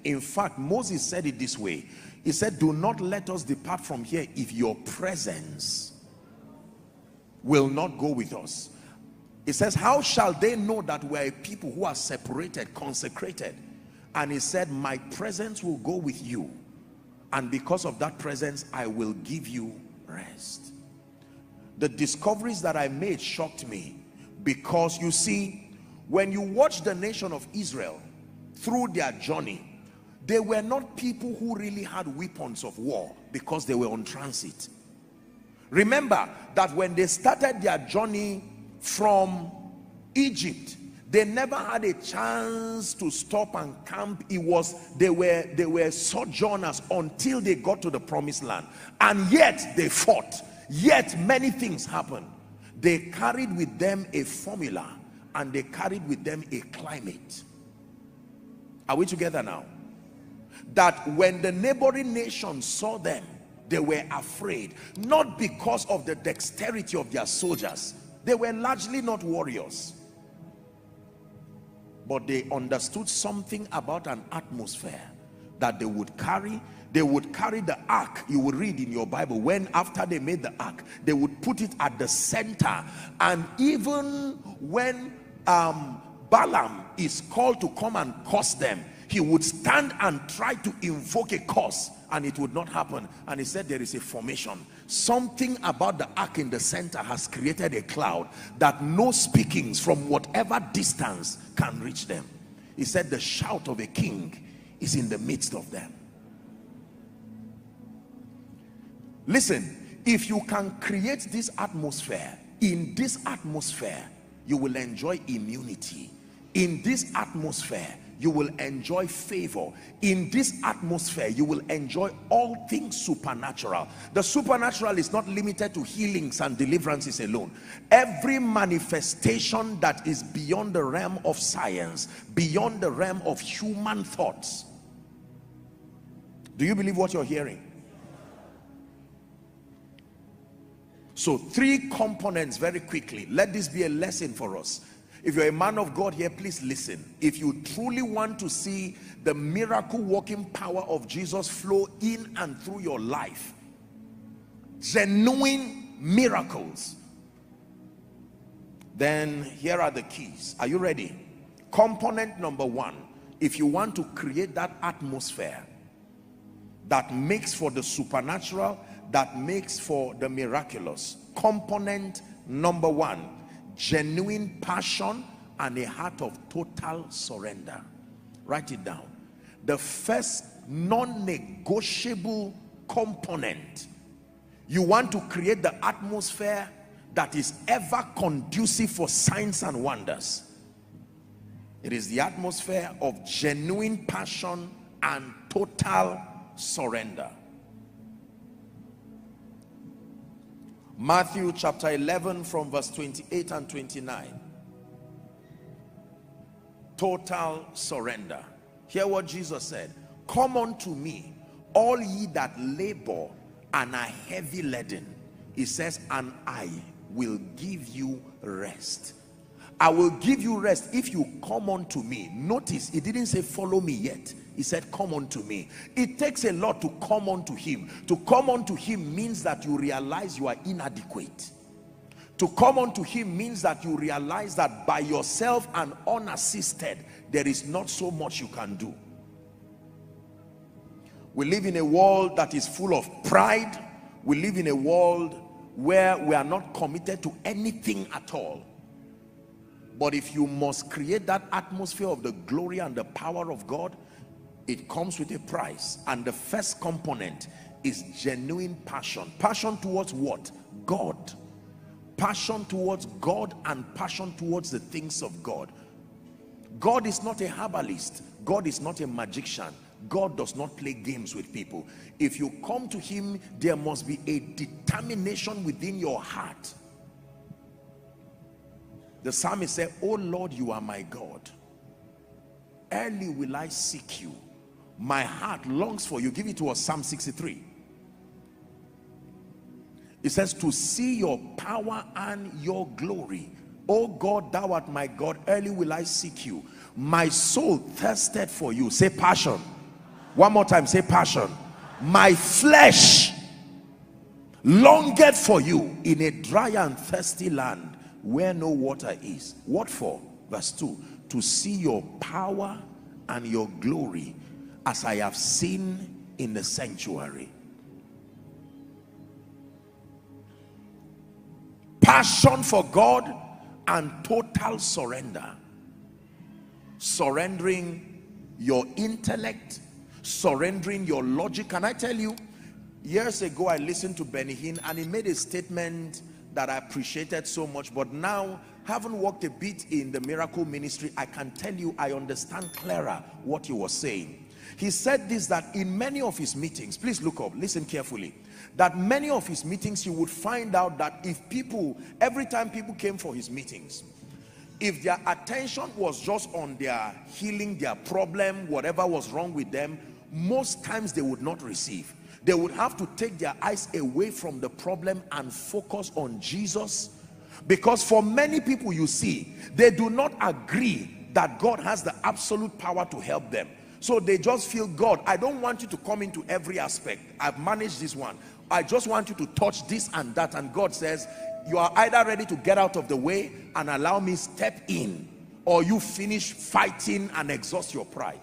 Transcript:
In fact, Moses said it this way. He said, do not let us depart from here if your presence will not go with us. It says, how shall they know that we are a people who are separated, consecrated? And he said, my presence will go with you, and because of that presence I will give you rest. The discoveries that I made shocked me, because you see, when you watch the nation of Israel through their journey, they were not people who really had weapons of war because they were on transit. Remember that when they started their journey from Egypt, they never had a chance to stop and camp. It was they were sojourners until they got to the promised land, and yet they fought. Yet many things happened. They carried with them a formula, and they carried with them a climate. Are we together now? That when the neighboring nations saw them, they were afraid, not because of the dexterity of their soldiers. They were largely not warriors, but they understood something about an atmosphere that they would carry. They would carry the ark. You will read in your Bible, when after they made the ark, they would put it at the center. And even when Balaam is called to come and curse them, he would stand and try to invoke a curse, and it would not happen. And he said, there is a formation. Something about the ark in the center has created a cloud that no speakings from whatever distance can reach them. He said, the shout of a king is in the midst of them. Listen, if you can create this atmosphere, in this atmosphere you will enjoy immunity. In this atmosphere you will enjoy favor. In this atmosphere you will enjoy all things supernatural. The supernatural is not limited to healings and deliverances alone. Every manifestation that is beyond the realm of science, beyond the realm of human thoughts. Do you believe what you're hearing? So 3 components very quickly. Let this be a lesson for us. If you're a man of God here, please listen. If you truly want to see the miracle working power of Jesus flow in and through your life, genuine miracles, then here are the keys. Are you ready? Component number 1, if you want to create that atmosphere that makes for the supernatural, that makes for the miraculous, component number 1, genuine passion and a heart of total surrender. Write it down. The first non-negotiable component. You want to create the atmosphere that is ever conducive for signs and wonders. It is the atmosphere of genuine passion and total surrender. Matthew chapter 11 from verse 28 and 29. Total surrender. Hear what Jesus said. Come unto me, all ye that labor and are heavy laden. He says, and I will give you rest. I will give you rest if you come unto me. Notice, he didn't say follow me yet. He said, come unto me. It takes a lot to come unto him. To come unto him means that you realize you are inadequate. To come unto him means that you realize that by yourself and unassisted, there is not so much you can do. We live in a world that is full of pride. We live in a world where we are not committed to anything at all. But if you must create that atmosphere of the glory and the power of God, it comes with a price. And the first component is genuine passion. Passion towards what? God. Passion towards God and passion towards the things of God. God is not a herbalist. God is not a magician. God does not play games with people. If you come to him, there must be a determination within your heart. The psalmist said, oh Lord, you are my God. Early will I seek you. My heart longs for you. Give it to us, Psalm 63. It says, to see your power and your glory. Oh God, thou art my God. Early will I seek you. My soul thirsted for you. Say passion. One more time, say passion. My flesh longeth for you in a dry and thirsty land where no water is. What for? Verse 2, to see your power and your glory as I have seen in the sanctuary. Passion for God and total surrender. Surrendering your intellect, surrendering your logic. Can I tell you, years ago I listened to Benny Hinn and he made a statement that I appreciated so much, but now, having worked a bit in the miracle ministry, I can tell you I understand clearer what he was saying. He said this, that in many of his meetings, please look up, listen carefully, that many of his meetings you would find out that if people, every time people came for his meetings, if their attention was just on their healing, their problem, whatever was wrong with them, most times they would not receive. They would have to take their eyes away from the problem and focus on Jesus. Because for many people, you see, they do not agree that God has the absolute power to help them. So they just feel, God, I don't want you to come into every aspect. I've managed this one. I just want you to touch this and that. And God says, you are either ready to get out of the way and allow me step in, or you finish fighting and exhaust your pride.